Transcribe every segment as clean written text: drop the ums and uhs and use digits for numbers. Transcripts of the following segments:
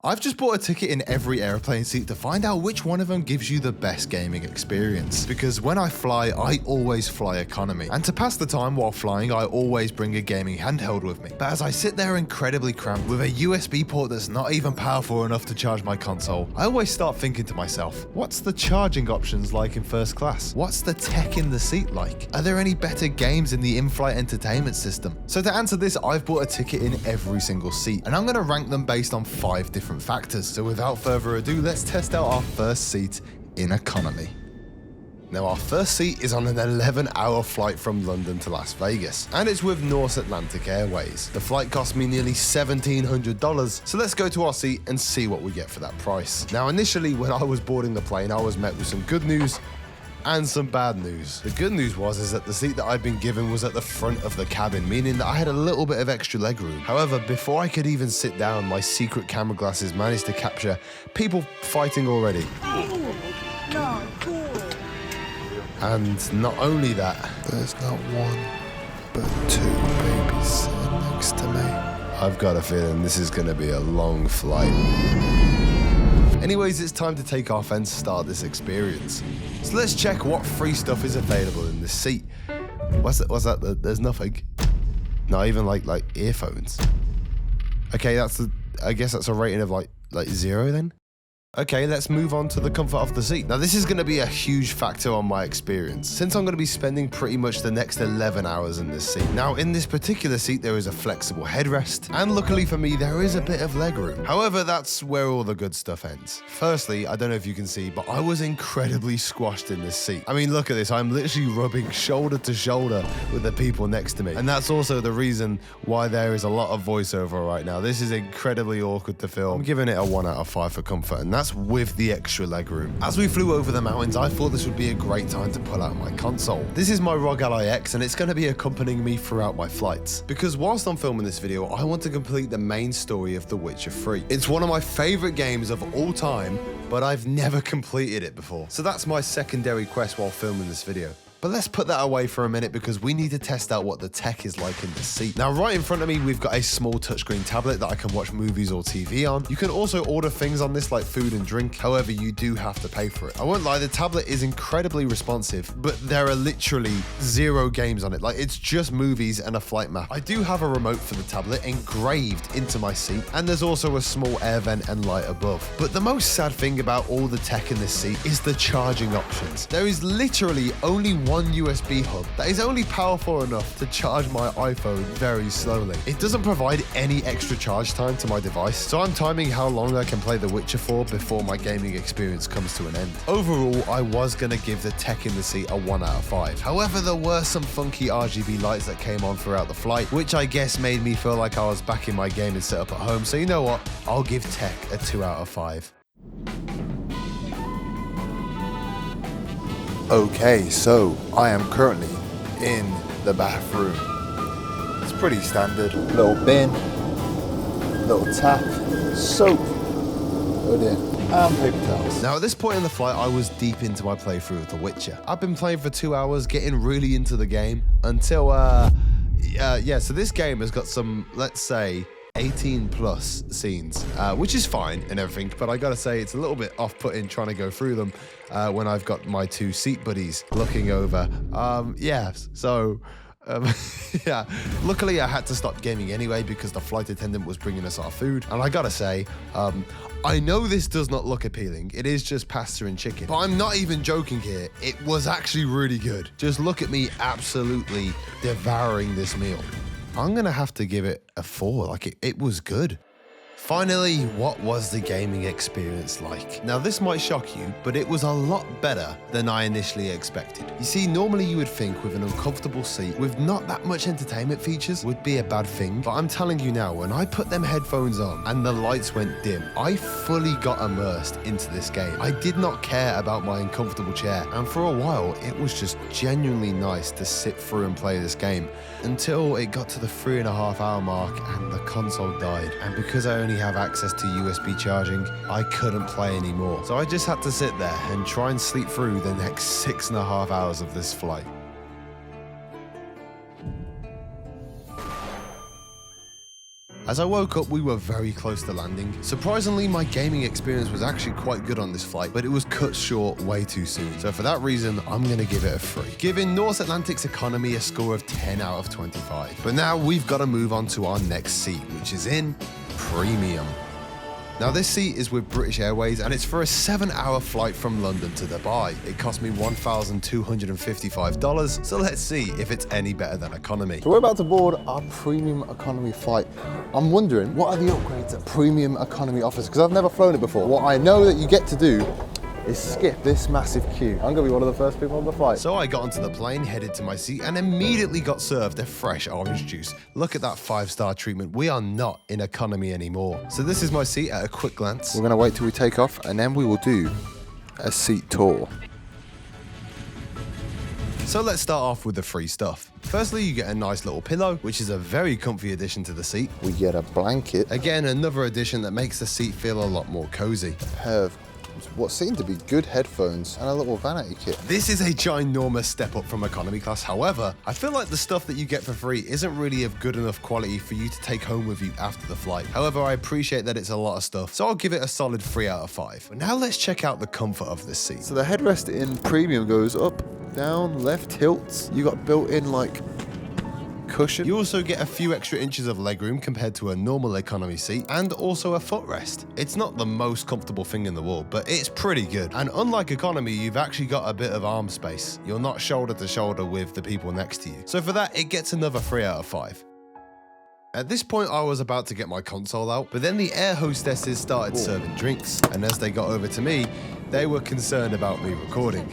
I've just bought a ticket in every airplane seat to find out which one of them gives you the best gaming experience. Because when I fly, I always fly economy. And to pass the time while flying, I always bring a gaming handheld with me. But as I sit there incredibly cramped with a USB port that's not even powerful enough to charge my console, I always start thinking to myself, what's the charging options like in first class? What's the tech in the seat like? Are there any better games in the in-flight entertainment system? So to answer this, I've bought a ticket in every single seat, and I'm going to rank them based on 5 different factors. So without further ado, let's test out our first seat in economy. Now our first seat is on an 11-hour flight from London to Las Vegas, and it's with North Atlantic Airways. The flight cost me nearly $1,700, so let's go to our seat and see what we get for that price. Now initially, when I was boarding the plane, I was met with some good news and some bad news. The good news was that the seat that I'd been given was at the front of the cabin, meaning that I had a little bit of extra legroom. However, before I could even sit down, my secret camera glasses managed to capture people fighting already. And not only that, there's not one, but 2 babies sitting next to me. I've got a feeling this is gonna be a long flight. Anyways, it's time to take off and start this experience. So let's check what free stuff is available in this seat. What's that? There's nothing. Not even like earphones. Okay, I guess that's a rating of like 0 then. Okay, let's move on to the comfort of the seat. Now this is going to be a huge factor on my experience, since I'm going to be spending pretty much the next 11 hours in this seat. Now in this particular seat there is a flexible headrest, and luckily for me there is a bit of legroom. However, that's where all the good stuff ends. Firstly, I don't know if you can see, but I was incredibly squashed in this seat. I mean, look at this, I'm literally rubbing shoulder to shoulder with the people next to me. And that's also the reason why there is a lot of voiceover right now. This is incredibly awkward to film. I'm giving it a 1 out of 5 for comfort, and that's with the extra legroom. As we flew over the mountains, I thought this would be a great time to pull out my console. This is my ROG Ally X, and it's going to be accompanying me throughout my flights. Because whilst I'm filming this video, I want to complete the main story of The Witcher 3. It's one of my favorite games of all time, but I've never completed it before. So that's my secondary quest while filming this video. But let's put that away for a minute because we need to test out what the tech is like in the seat. Now, right in front of me, we've got a small touchscreen tablet that I can watch movies or TV on. You can also order things on this like food and drink. However, you do have to pay for it. I won't lie, the tablet is incredibly responsive, but there are literally 0 games on it. Like, it's just movies and a flight map. I do have a remote for the tablet engraved into my seat, and there's also a small air vent and light above. But the most sad thing about all the tech in this seat is the charging options. There is literally only one USB hub that is only powerful enough to charge my iPhone very slowly. It doesn't provide any extra charge time to my device, so I'm timing how long I can play The Witcher for before my gaming experience comes to an end. Overall, I was going to give the tech in the seat a 1 out of 5. However, there were some funky RGB lights that came on throughout the flight, which I guess made me feel like I was back in my gaming setup at home, so you know what? I'll give tech a 2 out of 5. Okay, so I am currently in the bathroom. It's pretty standard. Little bin, little tap, soap, oh dear, and paper towels. Now at this point in the flight, I was deep into my playthrough of The Witcher. I've been playing for 2 hours, getting really into the game until, so this game has got some, let's say, 18 plus scenes, which is fine and everything, but I gotta say it's a little bit off-putting trying to go through them when I've got my 2 seat buddies looking over. Yeah, luckily I had to stop gaming anyway because the flight attendant was bringing us our food, and I gotta say, I know this does not look appealing, it is just pasta and chicken, but I'm not even joking here, it was actually really good. Just look at me absolutely devouring this meal. I'm gonna have to give it a 4, like it was good. Finally, what was the gaming experience like? Now this might shock you, but it was a lot better than I initially expected. You see, normally you would think with an uncomfortable seat with not that much entertainment features would be a bad thing, but I'm telling you now, when I put them headphones on and the lights went dim, I fully got immersed into this game. I did not care about my uncomfortable chair, and for a while it was just genuinely nice to sit through and play this game until it got to the 3.5 hour mark and the console died, and because I only have access to USB charging, I couldn't play anymore. So I just had to sit there and try and sleep through the next 6.5 hours of this flight. As I woke up, we were very close to landing. Surprisingly, my gaming experience was actually quite good on this flight, but it was cut short way too soon. So for that reason, I'm gonna give it a 3, giving North Atlantic's economy a score of 10 out of 25. But now we've got to move on to our next seat, which is in Premium. Now this seat is with British Airways and it's for a 7-hour flight from London to Dubai. It cost me $1,255, so let's see if it's any better than economy. So we're about to board our premium economy flight. I'm wondering, what are the upgrades that premium economy offers? Because I've never flown it before. What I know that you get to do is skip this massive queue. I'm gonna be one of the first people on the flight. So I got onto the plane, headed to my seat, and immediately got served a fresh orange juice. Look at that 5-star treatment. We are not in economy anymore. So this is my seat at a quick glance. We're gonna wait till we take off and then we will do a seat tour. So let's start off with the free stuff. Firstly, you get a nice little pillow, which is a very comfy addition to the seat. We get a blanket. Again, another addition that makes the seat feel a lot more cozy. A pair of what seem to be good headphones and a little vanity kit. This is a ginormous step up from economy class. However, I feel like the stuff that you get for free isn't really of good enough quality for you to take home with you after the flight. However, I appreciate that it's a lot of stuff, so I'll give it a solid 3 out of 5. But now let's check out the comfort of this seat. So the headrest in Premium goes up, down, left, tilts. You got built-in like cushion. You also get a few extra inches of legroom compared to a normal economy seat, and also a footrest. It's not the most comfortable thing in the world, but it's pretty good. And unlike economy, you've actually got a bit of arm space. You're not shoulder to shoulder with the people next to you. So for that, it gets another 3 out of 5. At this point, I was about to get my console out, but then the air hostesses started serving drinks, and as they got over to me, they were concerned about me recording.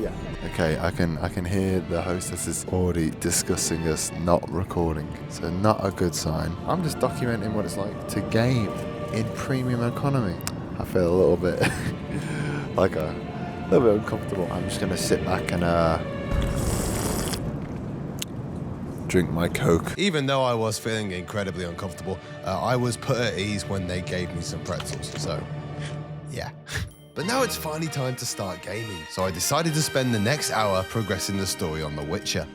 Yeah. Okay, I can hear the hostesses already discussing us not recording, so not a good sign. I'm just documenting what it's like to game in premium economy. I feel a little bit like a little bit uncomfortable. I'm just gonna sit back and drink my Coke. Even though I was feeling incredibly uncomfortable, I was put at ease when they gave me some pretzels, so yeah. But now it's finally time to start gaming, so I decided to spend the next hour progressing the story on The Witcher.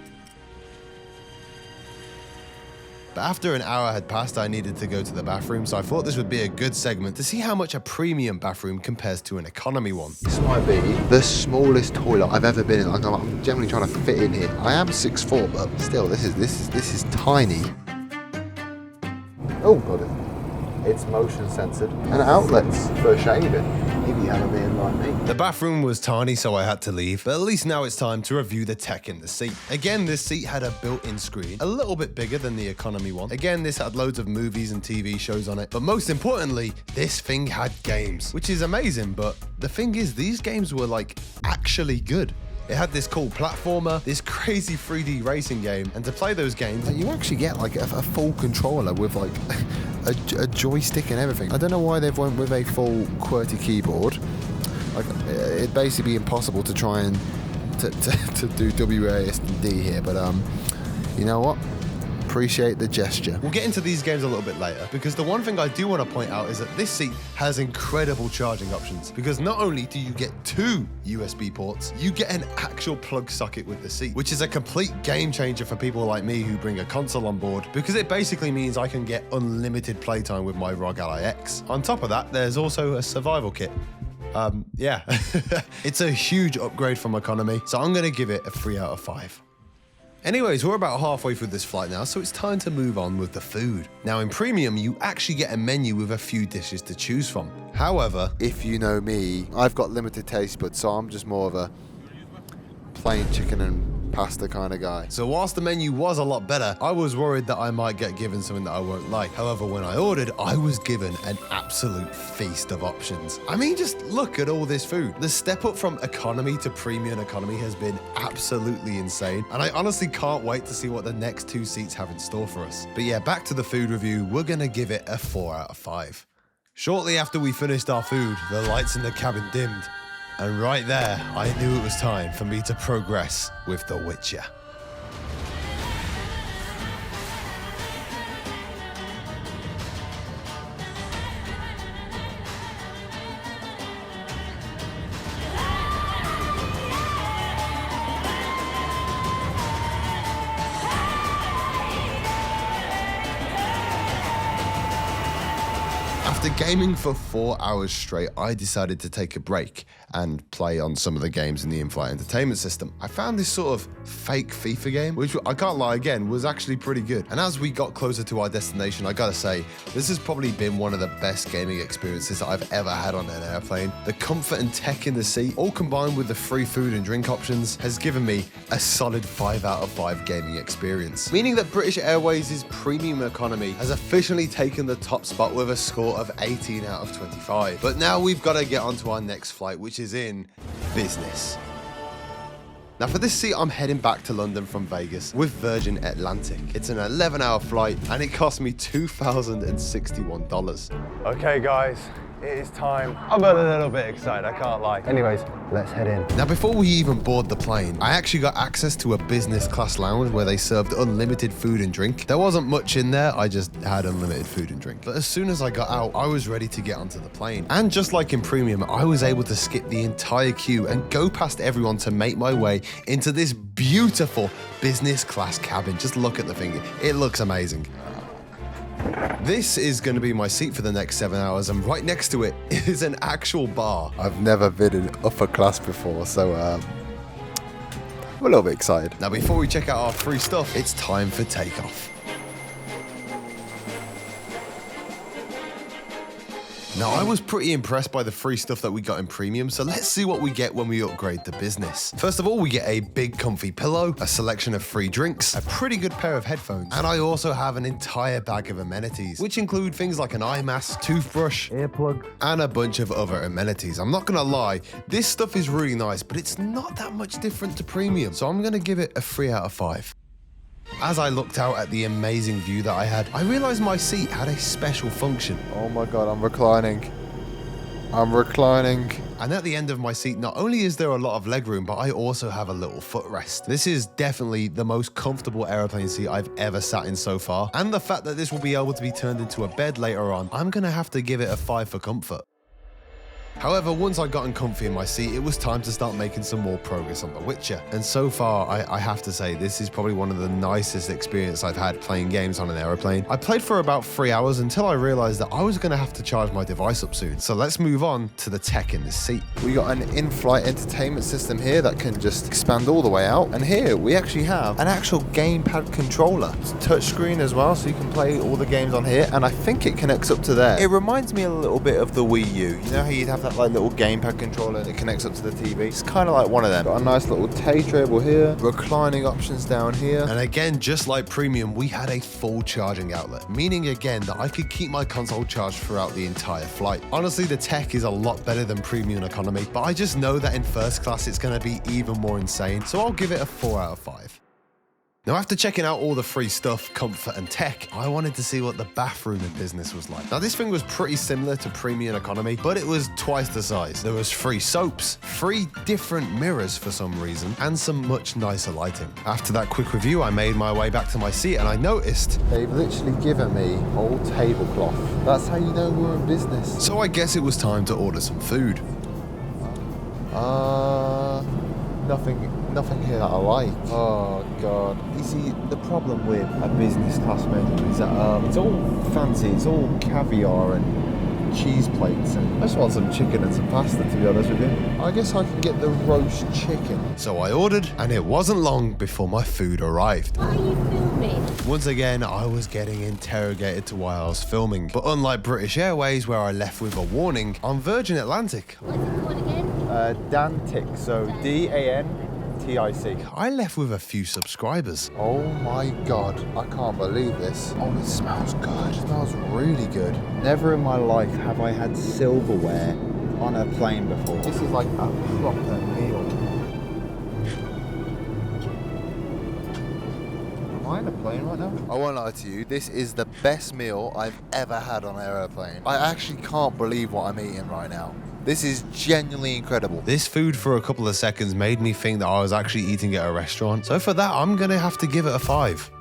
But after an hour had passed, I needed to go to the bathroom, so I thought this would be a good segment to see how much a premium bathroom compares to an economy one. This might be the smallest toilet I've ever been in. Like, I'm generally trying to fit in here. I am 6'4", but still, this is tiny. Oh god, it's motion censored and outlets for shaving. If you have a man like me. The bathroom was tiny, so I had to leave, but at least now it's time to review the tech in the seat. Again, this seat had a built-in screen, a little bit bigger than the economy one. Again, this had loads of movies and TV shows on it, but most importantly, this thing had games, which is amazing, but the thing is, these games were like actually good. It had this cool platformer, this crazy 3D racing game, and to play those games, you actually get like a full controller with like a joystick and everything. I don't know why they've went with a full QWERTY keyboard. Like, it'd basically be impossible to try and to do WASD here, but you know what? Appreciate the gesture. We'll get into these games a little bit later, because the one thing I do want to point out is that this seat has incredible charging options, because not only do you get 2 USB ports, you get an actual plug socket with the seat, which is a complete game changer for people like me who bring a console on board, because it basically means I can get unlimited playtime with my ROG Ally X. On top of that, there's also a survival kit. Yeah, it's a huge upgrade from economy, so I'm gonna give it a 3 out of 5. Anyways, we're about halfway through this flight now, so it's time to move on with the food. Now in Premium, you actually get a menu with a few dishes to choose from. However, if you know me, I've got limited taste buds, so I'm just more of a plain chicken and pasta kind of guy. So whilst the menu was a lot better, I was worried that I might get given something that I won't like. However, when I ordered, I was given an absolute feast of options. I mean, just look at all this food. The step up from economy to premium economy has been absolutely insane, and I honestly can't wait to see what the next 2 seats have in store for us. But yeah, back to the food review, we're gonna give it a 4 out of 5. Shortly after we finished our food, the lights in the cabin dimmed. And right there, I knew it was time for me to progress with The Witcher. After gaming for 4 hours straight, I decided to take a break and play on some of the games in the in-flight entertainment system. I found this sort of fake FIFA game, which I can't lie again, was actually pretty good. And as we got closer to our destination, I gotta say, this has probably been one of the best gaming experiences I've ever had on an airplane. The comfort and tech in the seat, all combined with the free food and drink options, has given me a solid 5 out of 5 gaming experience. Meaning that British Airways' premium economy has officially taken the top spot with a score of 18 out of 25. But now we've got to get on to our next flight, which is in business. Now for this seat, I'm heading back to London from Vegas with Virgin Atlantic. It's an 11-hour flight and it cost me $2,061. Okay guys, it is time. I'm a little bit excited, I can't lie. Anyways, let's head in. Now before we even board the plane, I actually got access to a business class lounge where they served unlimited food and drink. There wasn't much in there, I just had unlimited food and drink. But as soon as I got out, I was ready to get onto the plane. And just like in premium, I was able to skip the entire queue and go past everyone to make my way into this beautiful business class cabin. Just look at the thing, it looks amazing. This is going to be my seat for the next 7 hours, and right next to it is an actual bar. I've never been in upper class before, so I'm a little bit excited. Now before we check out our free stuff, it's time for takeoff. Now, I was pretty impressed by the free stuff that we got in premium, so let's see what we get when we upgrade to business. First of all, we get a big comfy pillow, a selection of free drinks, a pretty good pair of headphones, and I also have an entire bag of amenities, which include things like an eye mask, toothbrush, earplug, and a bunch of other amenities. I'm not gonna lie, this stuff is really nice, but it's not that much different to premium, so I'm gonna give it a 3 out of 5. As I looked out at the amazing view that I had, I realized my seat had a special function. Oh my god, I'm reclining. I'm reclining. And at the end of my seat, not only is there a lot of legroom, but I also have a little footrest. This is definitely the most comfortable airplane seat I've ever sat in so far. And the fact that this will be able to be turned into a bed later on, I'm gonna have to give it a 5 for comfort. However, once I got comfy in my seat, it was time to start making some more progress on The Witcher. And so far, I have to say, this is probably one of the nicest experiences I've had playing games on an aeroplane. I played for about 3 hours until I realized that I was going to have to charge my device up soon. So let's move on to the tech in this seat. We got an in-flight entertainment system here that can just expand all the way out. And here we actually have an actual gamepad controller. It's touchscreen as well, so you can play all the games on here. And I think it connects up to there. It reminds me a little bit of the Wii U. You know how you'd have that like little gamepad controller that connects up to the TV? It's kind of like one of them. Got a nice little tay table here, reclining options down here. And again, just like premium, we had a full charging outlet, meaning again that I could keep my console charged throughout the entire flight. Honestly, the tech is a lot better than premium economy, but I just know that in first class it's going to be even more insane, so I'll give it a 4 out of 5. Now, after checking out all the free stuff, comfort and tech, I wanted to see what the bathroom in business was like. Now, this thing was pretty similar to premium economy, but it was twice the size. There was free soaps, 3 different mirrors for some reason, and some much nicer lighting. After that quick review, I made my way back to my seat and I noticed They've literally given me whole tablecloth. That's how you know we're in business. So I guess it was time to order some food. Nothing here that I like. Oh god. You see, the problem with a business class menu is that it's all fancy, it's all caviar and cheese plates, and I just want some chicken and some pasta, to be honest with you. I guess I can get the roast chicken. So I ordered, and it wasn't long before my food arrived. Why are you filming? Once again, I was getting interrogated to why I was filming. But unlike British Airways, where I left with a warning, on Virgin Atlantic, What's it called again? Dantic, so D-A-N-T-I-C. I left with a few subscribers. Oh my god, I can't believe this. Oh, it smells good. It smells really good. Never in my life have I had silverware on a plane before. This is like a proper meal. Am I in a plane right now? I won't lie to you, this is the best meal I've ever had on an aeroplane. I actually can't believe what I'm eating right now. This is genuinely incredible. This food for a couple of seconds made me think that I was actually eating at a restaurant. So for that, I'm gonna have to give it a 5.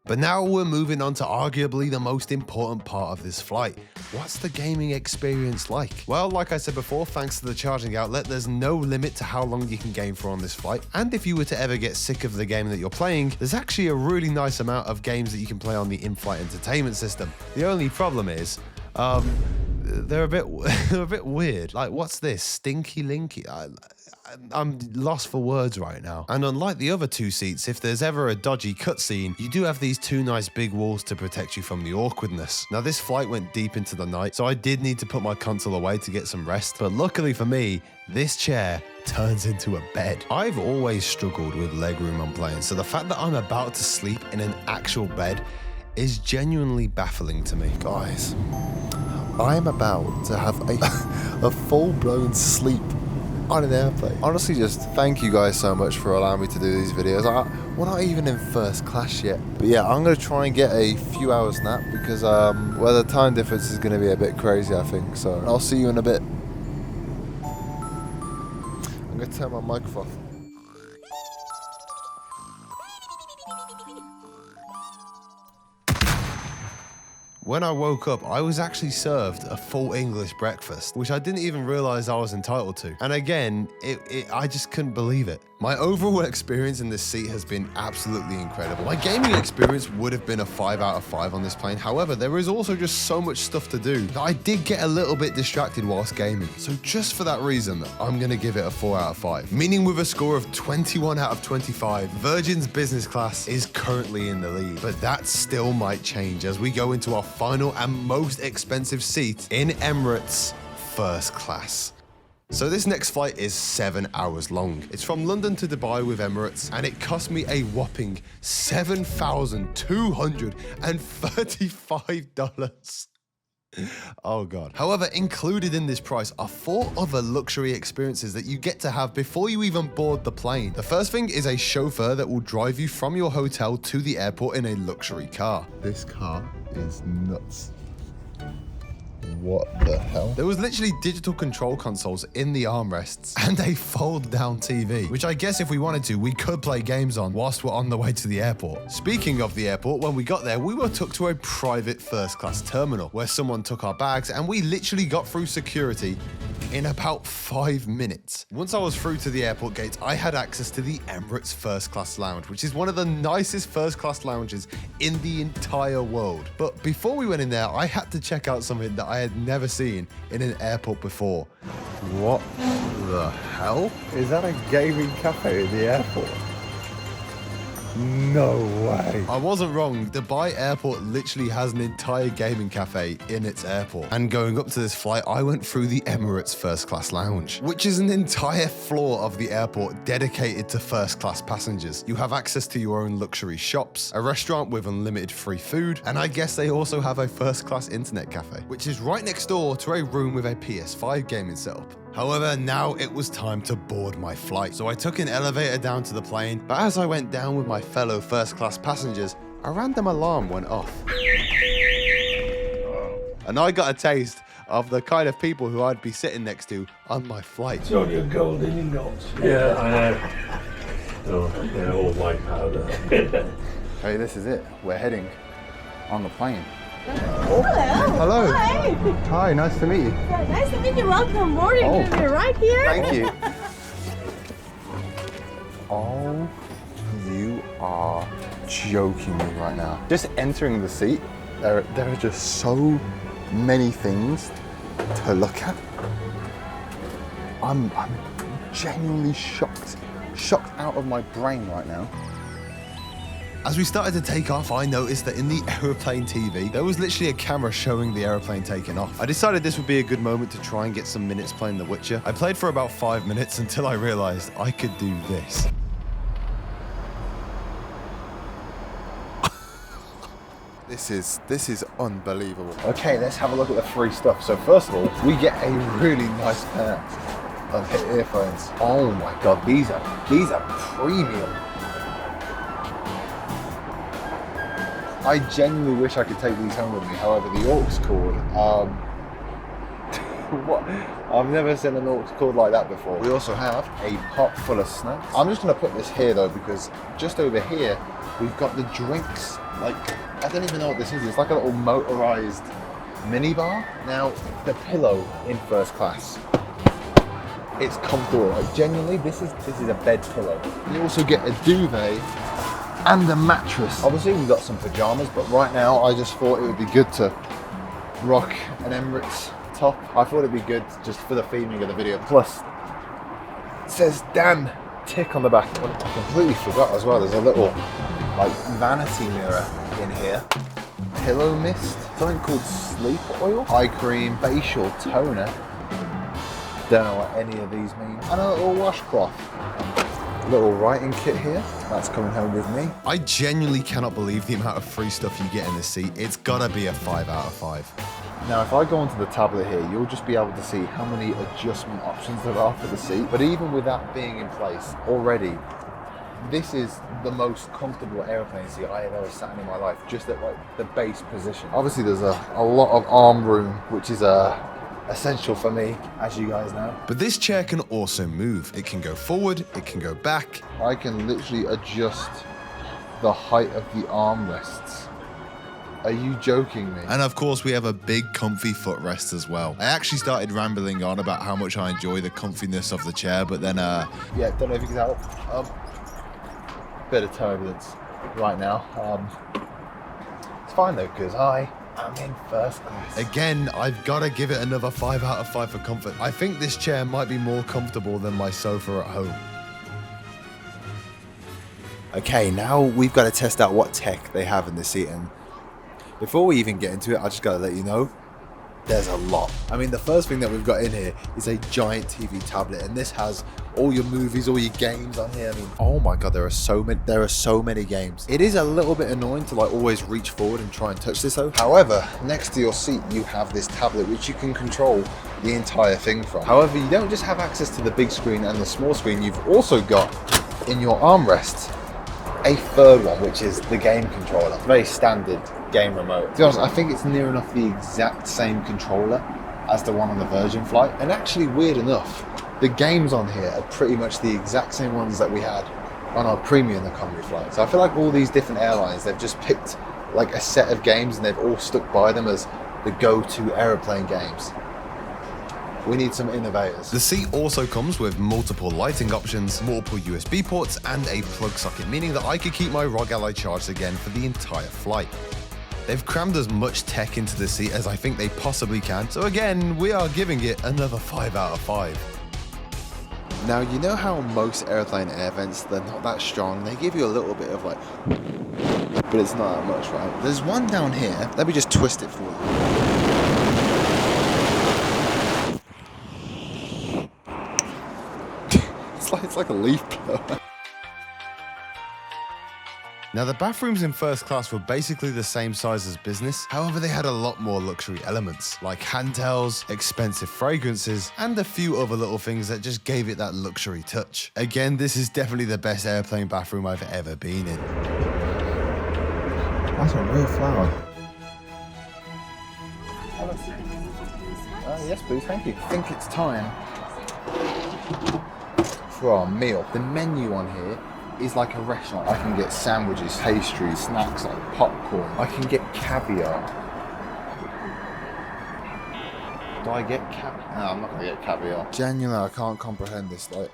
But now we're moving on to arguably the most important part of this flight. What's the gaming experience like? Well, like I said before, thanks to the charging outlet, there's no limit to how long you can game for on this flight. And if you were to ever get sick of the game that you're playing, there's actually a really nice amount of games that you can play on the in-flight entertainment system. The only problem is, They're a bit they're a bit weird. Like, what's this? Stinky Linky? I'm lost for words right now. And unlike the other two seats, if there's ever a dodgy cutscene, you do have these two nice big walls to protect you from the awkwardness. Now, this flight went deep into the night, so I did need to put my console away to get some rest. But luckily for me, this chair turns into a bed. I've always struggled with legroom on planes, so the fact that I'm about to sleep in an actual bed is genuinely baffling to me. Guys, I'm about to have a full-blown sleep on an airplane. Honestly, just thank you guys so much for allowing me to do these videos. We're not even in first class yet. But yeah, I'm going to try and get a few hours nap because well, the time difference is going to be a bit crazy, I think. So I'll see you in a bit. I'm going to turn my microphone off. When I woke up, I was actually served a full English breakfast, which I didn't even realize I was entitled to. And again, I just couldn't believe it. My overall experience in this seat has been absolutely incredible. My gaming experience would have been a 5 out of 5 on this plane. However, there is also just so much stuff to do that I did get a little bit distracted whilst gaming. So just for that reason, I'm gonna give it a 4 out of 5. Meaning with a score of 21 out of 25, Virgin's business class is currently in the lead. But that still might change as we go into our final and most expensive seat in Emirates first class. So this next flight is 7 hours long. It's from London to Dubai with Emirates, and it cost me a whopping $7,235. Oh God. However, included in this price are 4 other luxury experiences that you get to have before you even board the plane. The first thing is a chauffeur that will drive you from your hotel to the airport in a luxury car. This car is nuts. What the hell? There was literally digital control consoles in the armrests and a fold-down TV, which I guess if we wanted to, we could play games on whilst we're on the way to the airport. Speaking of the airport, when we got there, we were took to a private first-class terminal where someone took our bags and we literally got through security in about 5 minutes. Once I was through to the airport gates, I had access to the Emirates First Class Lounge, which is one of the nicest first class lounges in the entire world. But before we went in there, I had to check out something that I had never seen in an airport before. What the hell? Is that a gaming cafe in the airport? No way. I wasn't wrong. Dubai Airport literally has an entire gaming cafe in its airport. And going up to this flight, I went through the Emirates First Class Lounge, which is an entire floor of the airport dedicated to first class passengers. You have access to your own luxury shops, a restaurant with unlimited free food, and I guess they also have a first class internet cafe, which is right next door to a room with a PS5 gaming setup. However, now it was time to board my flight. So I took an elevator down to the plane, but as I went down with my fellow first-class passengers, a random alarm went off. And I got a taste of the kind of people who I'd be sitting next to on my flight. So you're golden ingots. Yeah, I know. Oh, they're all white powder. Hey, this is it. We're heading on the plane. Hello. Hi. Hi, nice to meet you. Nice to meet you. Welcome aboard. You're Oh. gonna be right here. Thank you. Oh, you are joking me right now. Just entering the seat, there are just so many things to look at. I'm genuinely shocked out of my brain right now. As we started to take off, I noticed that in the aeroplane TV, there was literally a camera showing the aeroplane taking off. I decided this would be a good moment to try and get some minutes playing The Witcher. I played for about 5 minutes until I realized I could do this. This is unbelievable. Okay, let's have a look at the free stuff. So first of all, we get a really nice pair of earphones. Oh my god, these are premium. I genuinely wish I could take these home with me. However, the aux cord, what? I've never seen an aux cord like that before. We also have a pot full of snacks. I'm just gonna put this here though, because just over here, we've got the drinks. Like, I don't even know what this is. It's like a little motorized mini bar. Now, the pillow in first class, it's comfortable. Like, genuinely, this is a bed pillow. You also get a duvet and a mattress. Obviously, we've got some pajamas, but right now, I just thought it would be good to rock an Emirates top. I thought it'd be good just for the theming of the video. Plus, it says Dantic on the back. I completely forgot as well. There's a little like vanity mirror in here. Pillow mist, something called sleep oil, eye cream, facial toner. Don't know what any of these mean. And a little washcloth. Little writing kit here. That's coming home with me. I genuinely cannot believe the amount of free stuff you get in this seat. It's gotta be a 5 out of 5. Now, if I go onto the tablet here, you'll just be able to see how many adjustment options there are for the seat. But even with that being in place already, this is the most comfortable airplane seat I have ever sat in my life, just at like the base position. Obviously, there's a lot of arm room, which is essential for me, as you guys know. But this chair can also move. It can go forward, it can go back. I can literally adjust the height of the armrests. Are you joking me? And of course, we have a big comfy footrest as well. I actually started rambling on about how much I enjoy the comfiness of the chair, but then yeah, don't know if you can tell. Bit of turbulence right now. It's fine though, because I'm in first class. Again, I've got to give it another 5 out of 5 for comfort. I think this chair might be more comfortable than my sofa at home. Okay, now we've got to test out what tech they have in the seat, and before we even get into it, I just got to let you know, there's a lot. I mean, the first thing that we've got in here is a giant TV tablet, and this has all your movies, all your games on here. I mean, oh my god, there are so many games. It is a little bit annoying to like always reach forward and try and touch this though. However, next to your seat, you have this tablet which you can control the entire thing from. However, you don't just have access to the big screen and the small screen, you've also got in your armrest a third one, which is the game controller. Very standard game remote. To be honest, I think it's near enough the exact same controller as the one on the Virgin flight. And actually, weird enough, the games on here are pretty much the exact same ones that we had on our premium economy flight. So I feel like all these different airlines, they've just picked like a set of games and they've all stuck by them as the go-to aeroplane games. We need some innovators. The seat also comes with multiple lighting options, multiple USB ports, and a plug socket, meaning that I could keep my ROG Ally charged again for the entire flight. They've crammed as much tech into the seat as I think they possibly can, so again, we are giving it another 5 out of 5. Now, you know how most airplane air vents, they're not that strong. They give you a little bit of like, but it's not that much, right? There's one down here. Let me just twist it for you. It's like a leaf blower. Now, the bathrooms in first class were basically the same size as business. However, they had a lot more luxury elements, like handhelds, expensive fragrances, and a few other little things that just gave it that luxury touch. Again, this is definitely the best airplane bathroom I've ever been in. That's a real flower. Yes, please, thank you. I think it's time for our meal. The menu on here is like a restaurant. I can get sandwiches, pastries, snacks like popcorn. I can get caviar. Do I get caviar? No, I'm not gonna get caviar. Genuinely, I can't comprehend this. Like,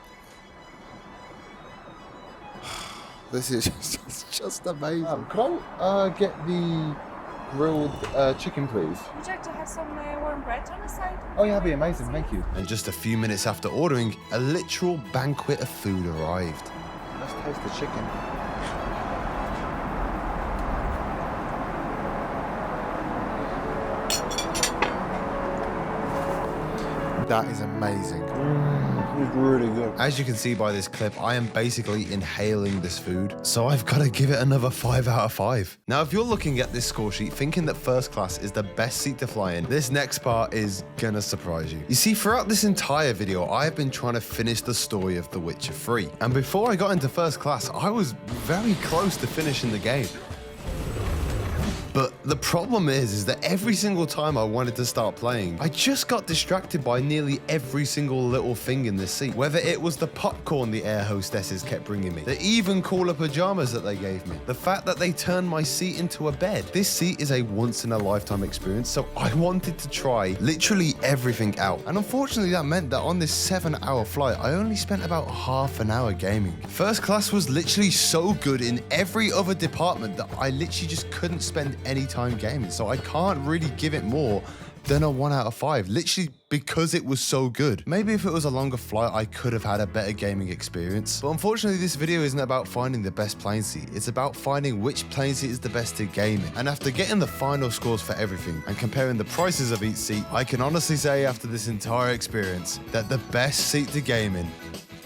this is just amazing. Could I get the grilled chicken, please? Would you like to have some warm bread on the side? Oh yeah, that'd be amazing. Thank you. And just a few minutes after ordering, a literal banquet of food arrived. Let's taste the chicken. That is amazing. It's really good. As you can see by this clip, I am basically inhaling this food, so I've got to give it another 5 out of 5. Now, if you're looking at this score sheet thinking that first class is the best seat to fly in, this next part is gonna surprise you. You see, throughout this entire video, I have been trying to finish the story of The Witcher 3. And before I got into first class, I was very close to finishing the game. But the problem is that every single time I wanted to start playing, I just got distracted by nearly every single little thing in this seat. Whether it was the popcorn the air hostesses kept bringing me, the even cooler pajamas that they gave me, the fact that they turned my seat into a bed. This seat is a once-in-a-lifetime experience, so I wanted to try literally everything out. And unfortunately, that meant that on this 7-hour flight, I only spent about half an hour gaming. First class was literally so good in every other department that I literally just couldn't spend anytime gaming. So I can't really give it more than a 1 out of 5, literally because it was so good. Maybe if it was a longer flight, I could have had a better gaming experience. But unfortunately, this video isn't about finding the best plane seat. It's about finding which plane seat is the best to game in. And after getting the final scores for everything and comparing the prices of each seat, I can honestly say after this entire experience that the best seat to game in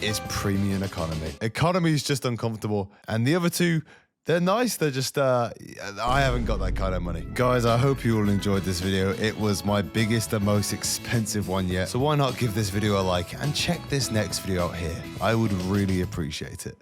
is premium economy. Economy is just uncomfortable, and the other two, they're nice, they're just, I haven't got that kind of money. Guys, I hope you all enjoyed this video. It was my biggest and most expensive one yet. So why not give this video a like and check this next video out here? I would really appreciate it.